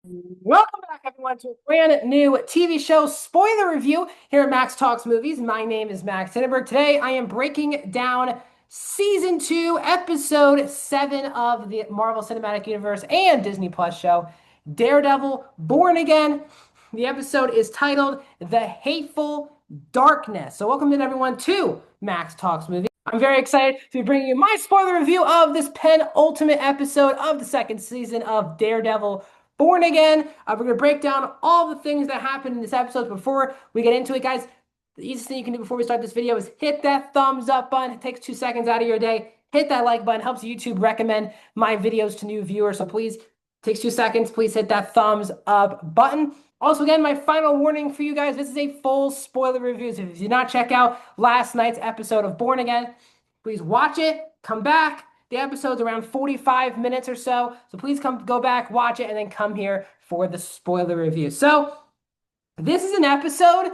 Welcome back, everyone, to a brand new TV show spoiler review here at Max Talks Movies. My name is Max Hindenburg. Today, I am breaking down Season 2, Episode 7 of the Marvel Cinematic Universe and Disney Plus show, Daredevil Born Again. The episode is titled The Hateful Darkness. So, welcome in, everyone, to Max Talks Movies. I'm very excited to be bringing you my spoiler review of this penultimate episode of the second season of Daredevil Born Again. We're going to break down all the things that happened in this episode. Before we get into it, guys, the easiest thing you can do before we start this video is hit that thumbs up button. It takes 2 seconds out of your day. Hit that like button. Helps YouTube recommend my videos to new viewers. So please, takes 2 seconds. Please hit that thumbs up button. Also, again, my final warning for you guys, this is a full spoiler review. So if you did not check out last night's episode of Born Again, please watch it, come back. The episode's around 45 minutes or so. So please go back, watch it, and then come here for the spoiler review. So this is an episode.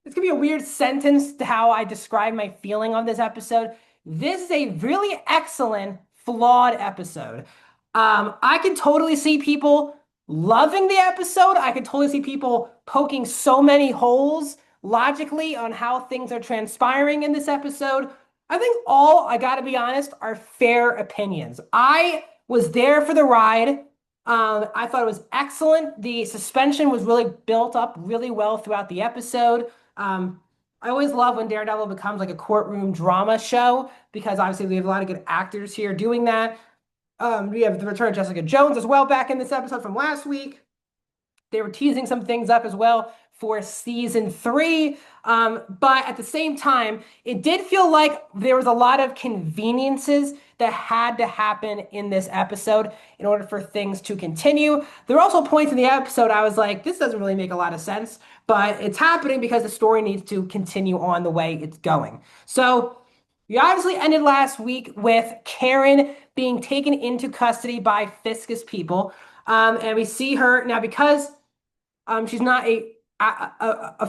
It's going to be a weird sentence to how I describe my feeling on this episode. This is a really excellent, flawed episode. I can totally see people loving the episode. I can totally see people poking so many holes logically on how things are transpiring in this episode. I think all, I gotta be honest, are fair opinions. I was there for the ride. I thought it was excellent. The suspension was really built up really well throughout the episode. I always love when Daredevil becomes like a courtroom drama show because obviously we have a lot of good actors here doing that. We have the return of Jessica Jones as well back in this episode from last week. They were teasing some things up as well for season 3. But at the same time, it did feel like there was a lot of conveniences that had to happen in this episode in order for things to continue. There were also points in the episode I was like, this doesn't really make a lot of sense, but it's happening because the story needs to continue on the way it's going. So we obviously ended last week with Karen being taken into custody by Fiscus people. And we see her now because she's not a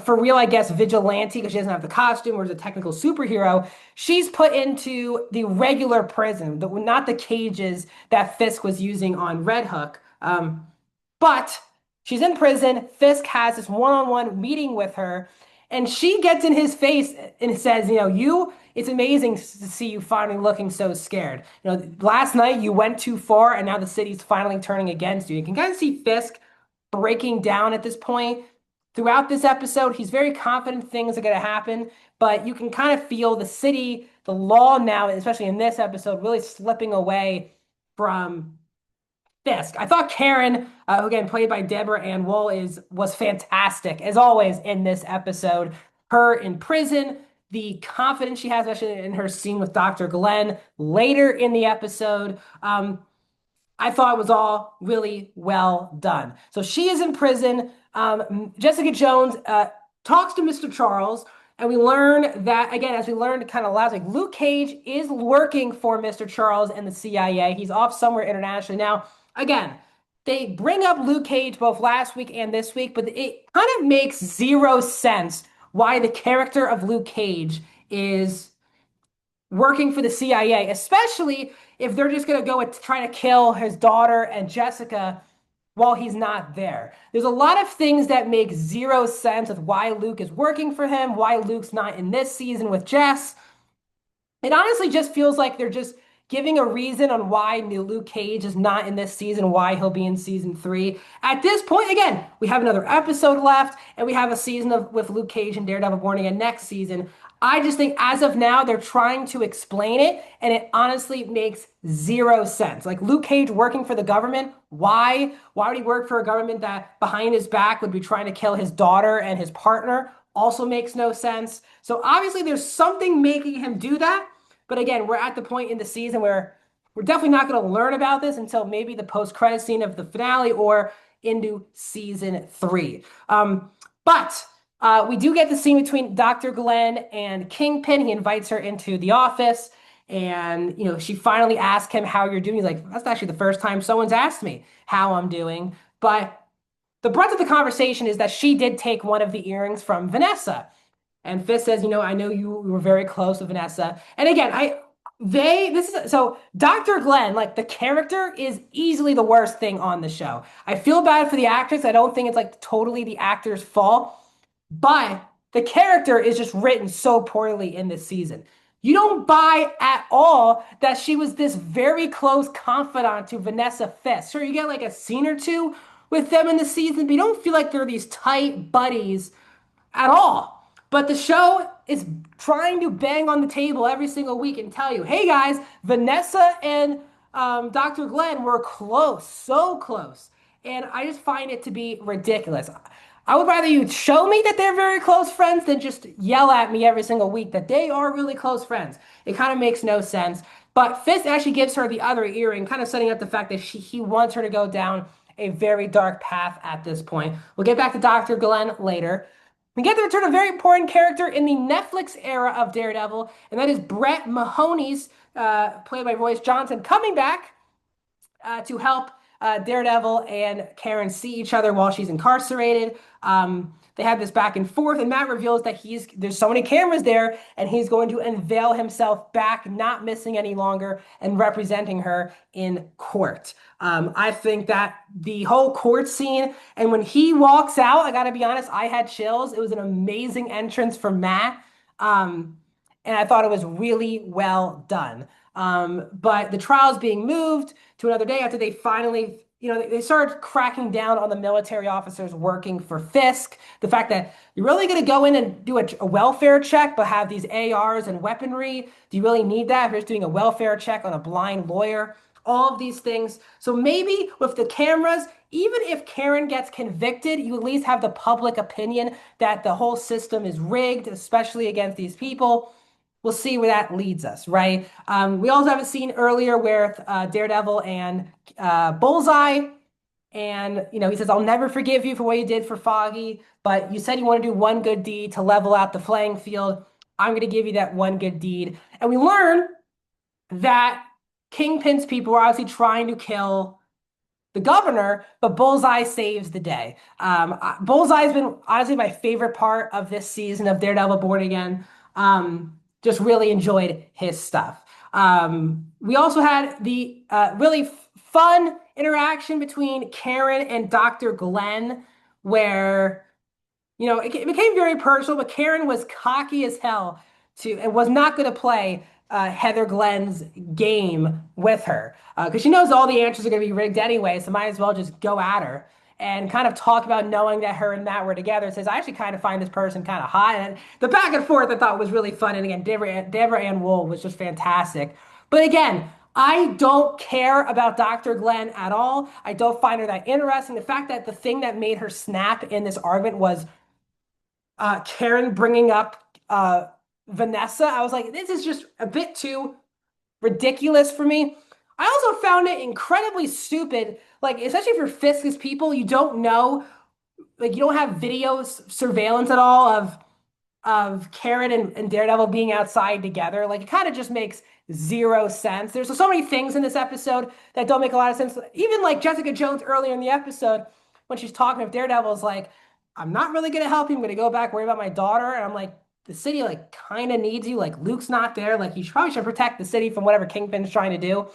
for real, I guess, vigilante because she doesn't have the costume or is a technical superhero. She's put into the regular prison, not the cages that Fisk was using on Red Hook. But she's in prison. Fisk has this one-on-one meeting with her, and she gets in his face and says, it's amazing to see you finally looking so scared. Last night you went too far, and now the city's finally turning against you. You can kind of see Fisk breaking down at this point. Throughout this episode, he's very confident things are going to happen, but you can kind of feel the city, the law now, especially in this episode, really slipping away from Fisk. I thought Karen, who again played by Deborah Ann Woll, was fantastic as always in this episode. Her in prison, the confidence she has, especially in her scene with Dr. Glenn later in the episode. I thought it was all really well done. So she is in prison. Jessica Jones talks to Mr. Charles, and we learn that, again, as we learned kind of last week, Luke Cage is working for Mr. Charles and the CIA. He's off somewhere internationally. Now, again, they bring up Luke Cage both last week and this week, but it kind of makes zero sense why the character of Luke Cage is working for the CIA, especially if they're just going to go and try to kill his daughter and Jessica while he's not there. There's a lot of things that make zero sense with why Luke is working for him, why Luke's not in this season with Jess. It honestly just feels like they're just giving a reason on why Luke Cage is not in this season, why he'll be in season 3. At this point, again, we have another episode left, and we have a season with Luke Cage and Daredevil Born Again next season. I just think as of now, they're trying to explain it, and it honestly makes zero sense. Like Luke Cage working for the government, why? Why would he work for a government that behind his back would be trying to kill his daughter and his partner? Also makes no sense. So obviously there's something making him do that. But again, we're at the point in the season where we're definitely not going to learn about this until maybe the post-credit scene of the finale or into season 3. But we do get the scene between Dr. Glenn and Kingpin. He invites her into the office, and she finally asks him how you're doing. He's like, that's actually the first time someone's asked me how I'm doing. But the brunt of the conversation is that she did take one of the earrings from Vanessa. And Fisk says, I know you were very close with Vanessa. And again, This is so Dr. Glenn, like the character is easily the worst thing on the show. I feel bad for the actress. I don't think it's like totally the actor's fault, but the character is just written so poorly in this season. You don't buy at all that she was this very close confidant to Vanessa Fisk. Sure, you get like a scene or two with them in the season, but you don't feel like they're these tight buddies at all. But the show is trying to bang on the table every single week and tell you, hey guys, Vanessa and Dr. Glenn were close, so close. And I just find it to be ridiculous. I would rather you show me that they're very close friends than just yell at me every single week that they are really close friends. It kind of makes no sense. But Fisk actually gives her the other earring, kind of setting up the fact that he wants her to go down a very dark path at this point. We'll get back to Dr. Glenn later. We get to return a very important character in the Netflix era of Daredevil, and that is Brett Mahoney's, played by Royce Johnson, coming back to help Daredevil and Karen see each other while she's incarcerated. They have this back and forth, and Matt reveals that there's so many cameras there, and he's going to unveil himself back, not missing any longer, and representing her in court. I think that the whole court scene, and when he walks out, I gotta be honest, I had chills. It was an amazing entrance for Matt. And I thought it was really well done. But the trial's being moved to another day after they finally, they started cracking down on the military officers working for Fisk. The fact that you're really going to go in and do a welfare check, but have these ARs and weaponry. Do you really need that if you're just doing a welfare check on a blind lawyer? All of these things. So maybe with the cameras, even if Karen gets convicted, you at least have the public opinion that the whole system is rigged, especially against these people. We'll see where that leads us, right? We also have a scene earlier where Daredevil and Bullseye, and he says, "I'll never forgive you for what you did for Foggy, but you said you want to do one good deed to level out the playing field. I'm going to give you that one good deed." And we learn that Kingpin's people were obviously trying to kill the governor, but Bullseye saves the day. Bullseye has been honestly my favorite part of this season of Daredevil Born Again. Just really enjoyed his stuff. We also had the really fun interaction between Karen and Dr. Glenn, where it became very personal, but Karen was cocky as hell and was not going to play Heather Glenn's game with her because she knows all the answers are going to be rigged anyway, so might as well just go at her and kind of talk about knowing that her and Matt were together. It says, I actually kind of find this person kind of hot. And the back and forth I thought was really fun. And again, Deborah Ann Wool was just fantastic. But again, I don't care about Dr. Glenn at all. I don't find her that interesting. The fact that the thing that made her snap in this argument was Karen bringing up Vanessa, I was like, this is just a bit too ridiculous for me. I also found it incredibly stupid, like especially if you're Fisk's people, you don't know, like you don't have videos surveillance at all of Karen and Daredevil being outside together. Like it kind of just makes zero sense. There's so many things in this episode that don't make a lot of sense. Even like Jessica Jones earlier in the episode, when she's talking with Daredevil, is like, I'm not really gonna help you. I'm gonna go back, worry about my daughter. And I'm like, the city like kind of needs you. Like Luke's not there. Like you probably should protect the city from whatever Kingpin's trying to do.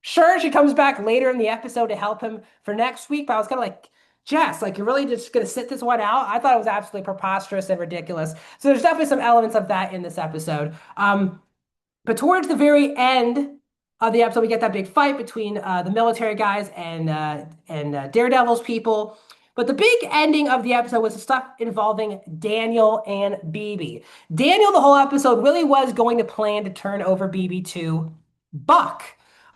Sure, she comes back later in the episode to help him for next week, but I was kind of like, Jess, like you're really just gonna sit this one out? I thought it was absolutely preposterous and ridiculous. So there's definitely some elements of that in this episode. But towards the very end of the episode, we get that big fight between the military guys and Daredevil's people. But the big ending of the episode was the stuff involving Daniel and BB. Daniel, the whole episode, really was going to plan to turn over BB to Buck.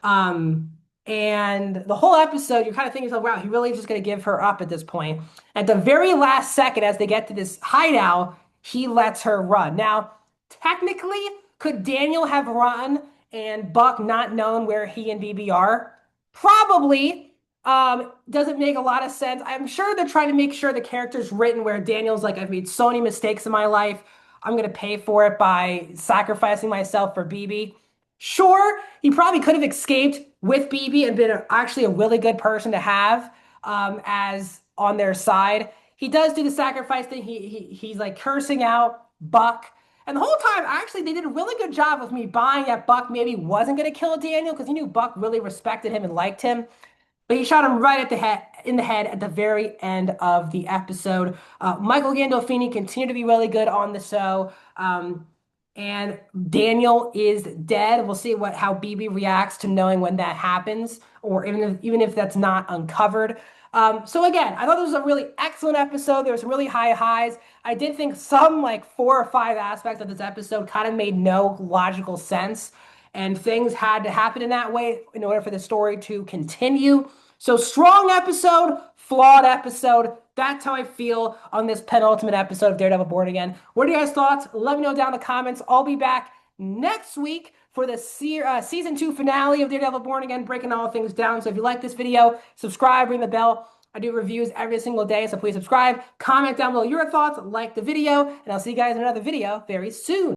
And the whole episode, you're kind of thinking to yourself, wow, he really is just going to give her up at this point. At the very last second, as they get to this hideout, he lets her run. Now, technically, could Daniel have run and Buck not known where he and BB are? Probably. Doesn't make a lot of sense. I'm sure they're trying to make sure the character's written where Daniel's like, I've made so many mistakes in my life. I'm going to pay for it by sacrificing myself for BB. Sure, he probably could have escaped with BB and been actually a really good person to have as on their side. He does do the sacrifice thing. He's like cursing out Buck And the whole time, actually, they did a really good job with me buying that Buck maybe wasn't going to kill Daniel because he knew Buck really respected him and liked him. But he shot him right at the head in the head at the very end of the episode. Michael Gandolfini continued to be really good on the show. And Daniel is dead. We'll see how BB reacts to knowing when that happens, or even if that's not uncovered. So again, I thought this was a really excellent episode. There was some really high highs. I did think some like 4 or 5 aspects of this episode kind of made no logical sense, and things had to happen in that way in order for the story to continue. So strong episode, flawed episode. That's how I feel on this penultimate episode of Daredevil Born Again. What are your guys' thoughts? Let me know down in the comments. I'll be back next week for the season 2 finale of Daredevil Born Again, breaking all things down. So if you like this video, subscribe, ring the bell. I do reviews every single day, so please subscribe. Comment down below your thoughts, like the video, and I'll see you guys in another video very soon.